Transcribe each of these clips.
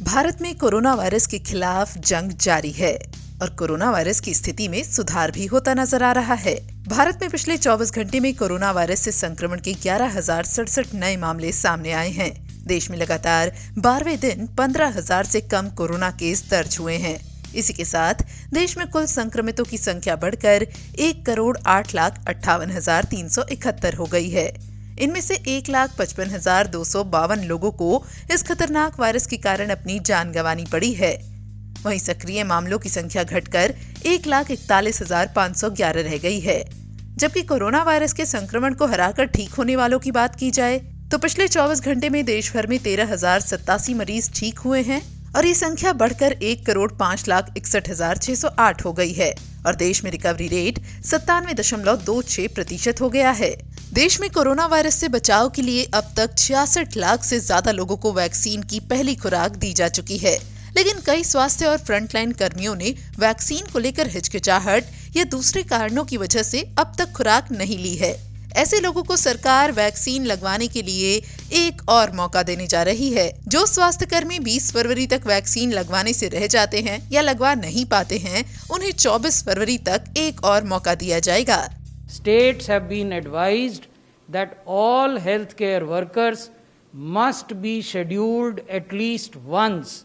भारत में corona virus के खिलाफ जंग जारी है और कोरोना वायरस की स्थिति में सुधार भी होता नजर आ रहा है। भारत में पिछले 24 घंटे में कोरोना वायरस से संक्रमण के 11,067 नए मामले सामने आए हैं। देश में लगातार 12वें दिन 15,000 से कम कोरोना केस दर्ज हुए हैं। इसी के साथ देश में कुल संक्रमितों की संख्या बढ़कर 1,08,58,371 हो गई है। इनमें से 1,55,252 लोगों को इस खतरनाक वायरस के कारण अपनी जान गंवानी पड़ी है। वहीं सक्रिय मामलों की संख्या घटकर 1,41,511 रह गई है। जबकि कोरोना वायरस के संक्रमण को हराकर ठीक होने वालों की बात की जाए तो पिछले 24 घंटे में देश भर में 13,087 मरीज ठीक हुए हैं और ये संख्या बढ़कर 1,05,61,608 हो गई है और देश में रिकवरी रेट 97.26% हो गया है। देश में कोरोना वायरस से बचाव के लिए अब तक 66 लाख से ज्यादा लोगों को वैक्सीन की पहली खुराक दी जा चुकी है, लेकिन कई स्वास्थ्य और फ्रंटलाइन कर्मियों ने वैक्सीन को लेकर हिचकिचाहट या दूसरे कारणों की वजह से अब तक खुराक नहीं ली है। ऐसे लोगों को सरकार वैक्सीन लगवाने के लिए एक और मौका देने जा रही है। जो स्वास्थ्य कर्मी 20 फरवरी तक वैक्सीन लगवाने से रह जाते हैं या लगवा नहीं पाते हैं, उन्हें 24 फरवरी तक एक और मौका दिया जाएगा। States have been advised that all healthcare workers must be scheduled at least once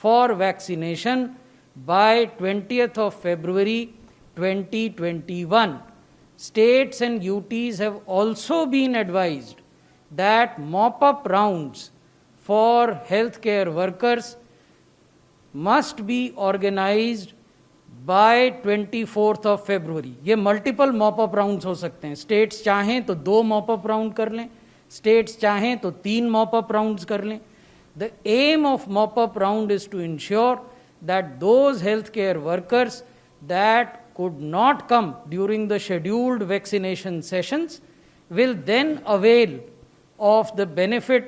for vaccination by 20th of February 2021. States and UTs have also been advised that mop-up rounds for healthcare workers must be organized by 24th of February. ये multiple mop up rounds हो सकते हैं। States चाहें तो 2 mop up round कर लें, states चाहें तो 3 मॉपअप राउंड्स कर लें। The aim of mop-up round is to ensure that those healthcare workers that could not come during the scheduled vaccination sessions will then avail of the benefit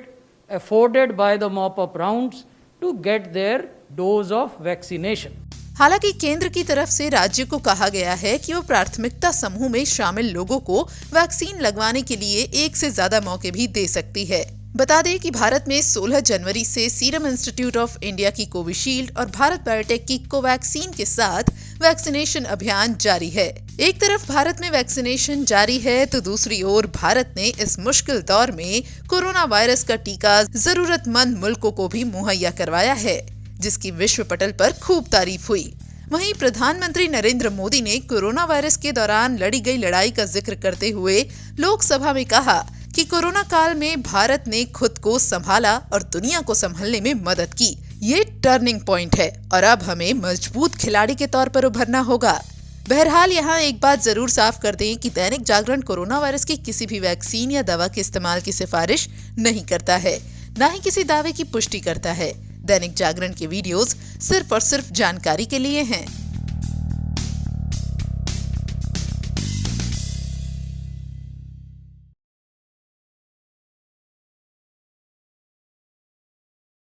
afforded by the mop-up rounds to get their dose of vaccination. हालांकि केंद्र की तरफ से राज्य को कहा गया है कि वो प्राथमिकता समूह में शामिल लोगों को वैक्सीन लगवाने के लिए एक से ज्यादा मौके भी दे सकती है। बता दें कि भारत में 16 जनवरी से सीरम इंस्टीट्यूट ऑफ इंडिया की कोविशील्ड और भारत बायोटेक की कोवैक्सीन के साथ वैक्सीनेशन अभियान जारी है। एक तरफ भारत में वैक्सीनेशन जारी है तो दूसरी ओर भारत ने इस मुश्किल दौर में कोरोना वायरस का टीका जरूरतमंद मुल्कों को भी मुहैया करवाया है, जिसकी विश्व पटल पर खूब तारीफ हुई। वहीं प्रधानमंत्री नरेंद्र मोदी ने कोरोना वायरस के दौरान लड़ी गई लड़ाई का जिक्र करते हुए लोकसभा में कहा कि कोरोना काल में भारत ने खुद को संभाला और दुनिया को संभालने में मदद की। ये टर्निंग पॉइंट है और अब हमें मजबूत खिलाड़ी के तौर पर उभरना होगा। बहरहाल यहाँ एक बात जरूर साफ कर दें कि दैनिक जागरण कोरोना वायरस की किसी भी वैक्सीन या दवा के इस्तेमाल की सिफारिश नहीं करता है, न ही किसी दावे की पुष्टि करता है। दैनिक जागरण के वीडियोस सिर्फ और सिर्फ जानकारी के लिए हैं।